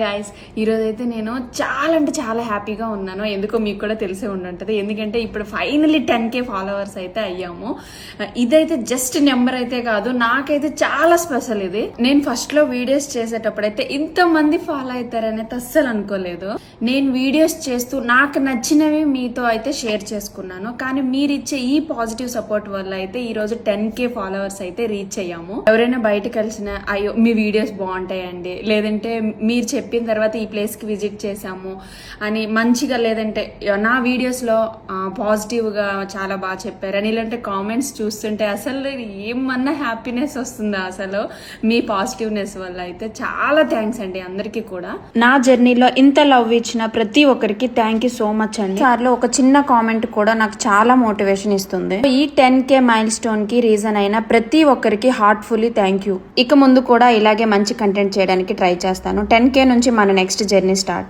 Guys ఈరోజు అయితే నేను చాలా అంటే చాలా హ్యాపీగా ఉన్నాను. ఎందుకో మీకు కూడా తెలిసే ఉండుంటది. ఎందుకంటే ఇప్పుడు ఫైనల్లీ 10K ఫాలోవర్స్ అయితే అయ్యాము. ఇదైతే జస్ట్ నెంబర్ అయితే కాదు, నాకైతే చాలా స్పెషల్. ఇది నేను ఫస్ట్ లో వీడియోస్ చేసేటప్పుడు అయితే ఇంతమంది ఫాలో అవుతారని అయితే అస్సలు అనుకోలేదు. నేను వీడియోస్ చేస్తూ నాకు నచ్చినవి మీతో అయితే షేర్ చేసుకున్నాను. కానీ మీరు ఇచ్చే ఈ పాజిటివ్ సపోర్ట్ వల్ల అయితే ఈ రోజు 10K ఫాలోవర్స్ అయితే రీచ్ అయ్యాము. ఎవరైనా బయట కలిసిన అయ్యో మీ వీడియోస్ బాగుంటాయండి, లేదంటే మీరు చెప్పిన తర్వాత ఈ ప్లేస్ కి విజిట్ చేసాము అని మంచిగా, లేదంటే నా వీడియోస్ లో పాజిటివ్ గా చాలా బాగా చెప్పారని ఇలాంటి కామెంట్స్ చూస్తుంటే అసలు ఏమన్నా హ్యాపీనెస్ వస్తుందా అసలు మీ పాజిటివ్నెస్ వల్ల. అయితే చాలా థ్యాంక్స్ అండి అందరికీ కూడా. నా జర్నీలో ఇంత లవ్ ఇచ్చిన ప్రతి ఒక్కరికి థ్యాంక్ యూ సో మచ్ అండి. సార్లో ఒక చిన్న కామెంట్ కూడా నాకు చాలా మోటివేషన్ ఇస్తుంది. ఈ 10K మైల్ స్టోన్ కి రీజన్ అయిన ప్రతి ఒక్కరికి హార్ట్ఫుల్లీ థ్యాంక్ యూ. ఇక ముందు కూడా ఇలాగే మంచి కంటెంట్ చేయడానికి ట్రై చేస్తాను. 10K నుంచి మన నెక్స్ట్ జర్నీ స్టార్ట్.